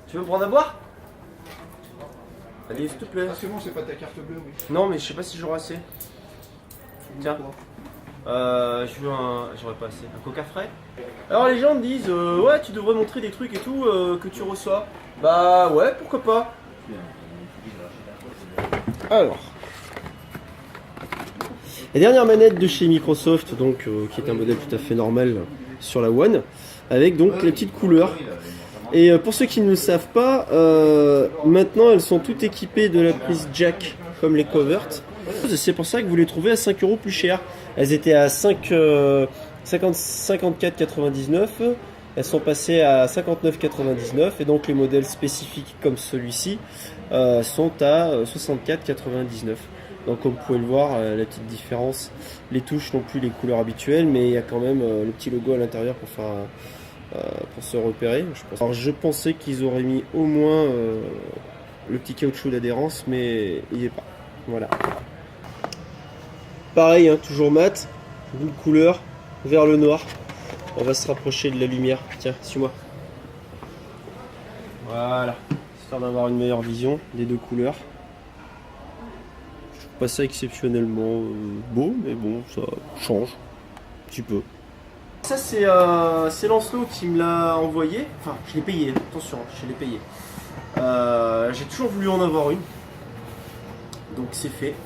Tu veux me prendre à boire? Allez, s'il te plaît. Ah, c'est bon, c'est pas ta carte bleue, oui. Non, mais je sais pas si j'aurai assez. Tiens. Je veux un. J'aurais pas assez. Un coca frais. Alors les gens me disent ouais, tu devrais montrer des trucs et tout que tu reçois. Bah ouais, pourquoi pas. Alors. La dernière manette de chez Microsoft, donc qui est un modèle tout à fait normal sur la One, avec donc les petites couleurs. Et pour ceux qui ne le savent pas, maintenant elles sont toutes équipées de la prise jack comme les Covert. C'est pour ça que vous les trouvez à 5 € plus cher. Elles étaient à 54,99. Elles sont passées à 59,99 et donc les modèles spécifiques comme celui-ci sont à 64,99. Donc comme vous pouvez le voir, la petite différence, les touches n'ont plus les couleurs habituelles, mais il y a quand même le petit logo à l'intérieur pour faire pour se repérer. Alors je pensais qu'ils auraient mis au moins le petit caoutchouc d'adhérence, mais il n'y est pas. Voilà. Pareil, hein, toujours mat, boule couleur, vers le noir. On va se rapprocher de la lumière. Tiens, suis-moi. Voilà, histoire d'avoir une meilleure vision des deux couleurs. Je trouve pas ça exceptionnellement beau, mais bon, ça change un petit peu. Ça c'est Lancelot qui me l'a envoyé. Enfin, je l'ai payé, attention, je l'ai payé. J'ai toujours voulu en avoir une. Donc c'est fait.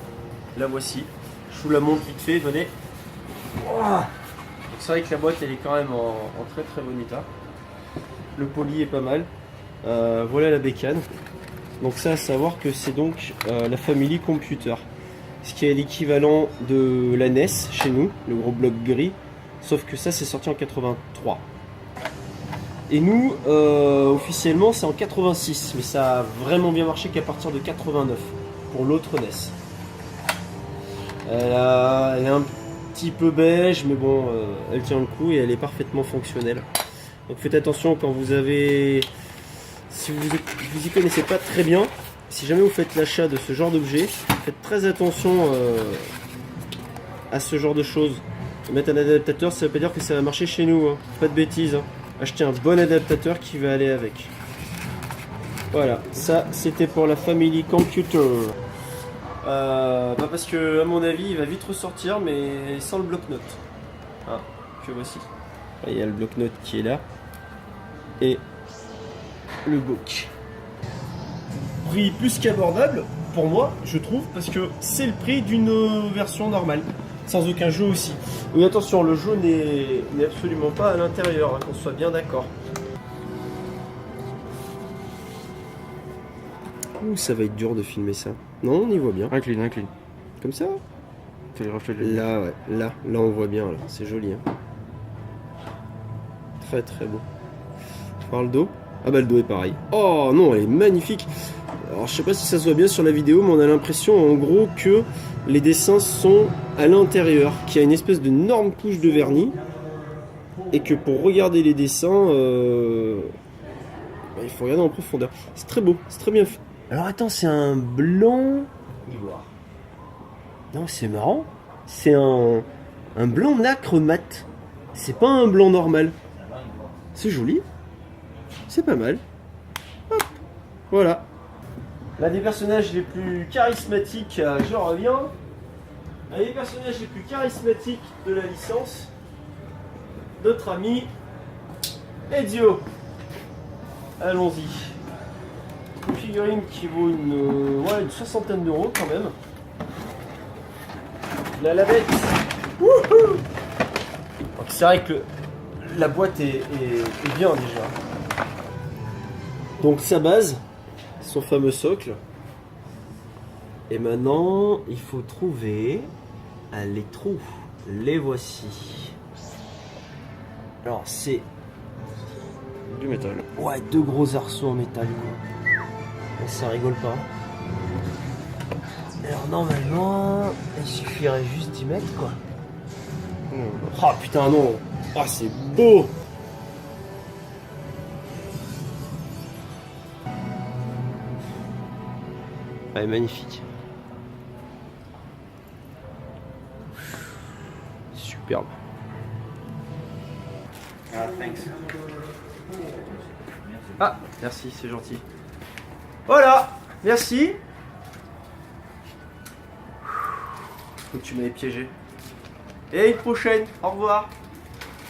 La voici. Je vous la montre vite fait, venez. C'est vrai que la boîte elle est quand même en très très bon état. Le poli est pas mal. Voilà la bécane. Donc ça à savoir que c'est donc la Family Computer. Ce qui est l'équivalent de la NES chez nous, le gros bloc gris. Sauf que ça c'est sorti en 83. Et nous, officiellement c'est en 86. Mais ça a vraiment bien marché qu'à partir de 89 pour l'autre NES. Elle est un petit peu beige, mais bon, elle tient le coup et elle est parfaitement fonctionnelle. Donc faites attention quand vous avez... Si vous y connaissez pas très bien, si jamais vous faites l'achat de ce genre d'objet, faites très attention à ce genre de choses. Mettre un adaptateur, ça veut pas dire que ça va marcher chez nous, hein. Pas de bêtises, hein. Achetez un bon adaptateur qui va aller avec. Voilà, ça c'était pour la Family Computer. Parce que à mon avis il va vite ressortir, mais sans le bloc-notes. Ah, que voici. Il y a le bloc-notes qui est là. Et le book. Prix plus qu'abordable pour moi, je trouve, parce que c'est le prix d'une version normale. Sans aucun jeu aussi. Oui, attention, le jeu n'est absolument pas à l'intérieur, hein, qu'on soit bien d'accord. Ouh, ça va être dur de filmer ça. Non, on y voit bien. Incline, incline. Comme ça? Fais le reflet de lumière. Là, ouais. Là, on voit bien. Là, c'est joli. Hein. Très, très beau. Voir le dos. Ah bah le dos est pareil. Oh non, elle est magnifique. Alors je sais pas si ça se voit bien sur la vidéo, mais on a l'impression en gros que les dessins sont à l'intérieur, qu'il y a une espèce de énorme couche de vernis, et que pour regarder les dessins, il faut regarder en profondeur. C'est très beau, c'est très bien fait. Alors attends, c'est un blanc ivoire. Non, c'est marrant. C'est un blanc nacre mat. C'est pas un blanc normal. C'est joli. C'est pas mal. Hop. Voilà. L'un des personnages les plus charismatiques, je reviens. L'un des personnages les plus charismatiques de la licence, notre ami Ezio. Allons-y. Une figurine qui vaut une soixantaine d'euros quand même. La lavette. Wouhou. C'est vrai que la boîte est bien déjà. Donc sa base, son fameux socle. Et maintenant, il faut trouver les trous. Les voici. Alors c'est Du métal. ouais, deux gros arceaux en métal quoi. Mais ça rigole pas. Alors normalement, il suffirait juste d'y mettre quoi. Oh putain non. Ah c'est beau. Elle est magnifique. Superbe. Thanks. Ah, merci, c'est gentil. Voilà, merci. Faut que tu m'avais piégé. Et à une prochaine, au revoir.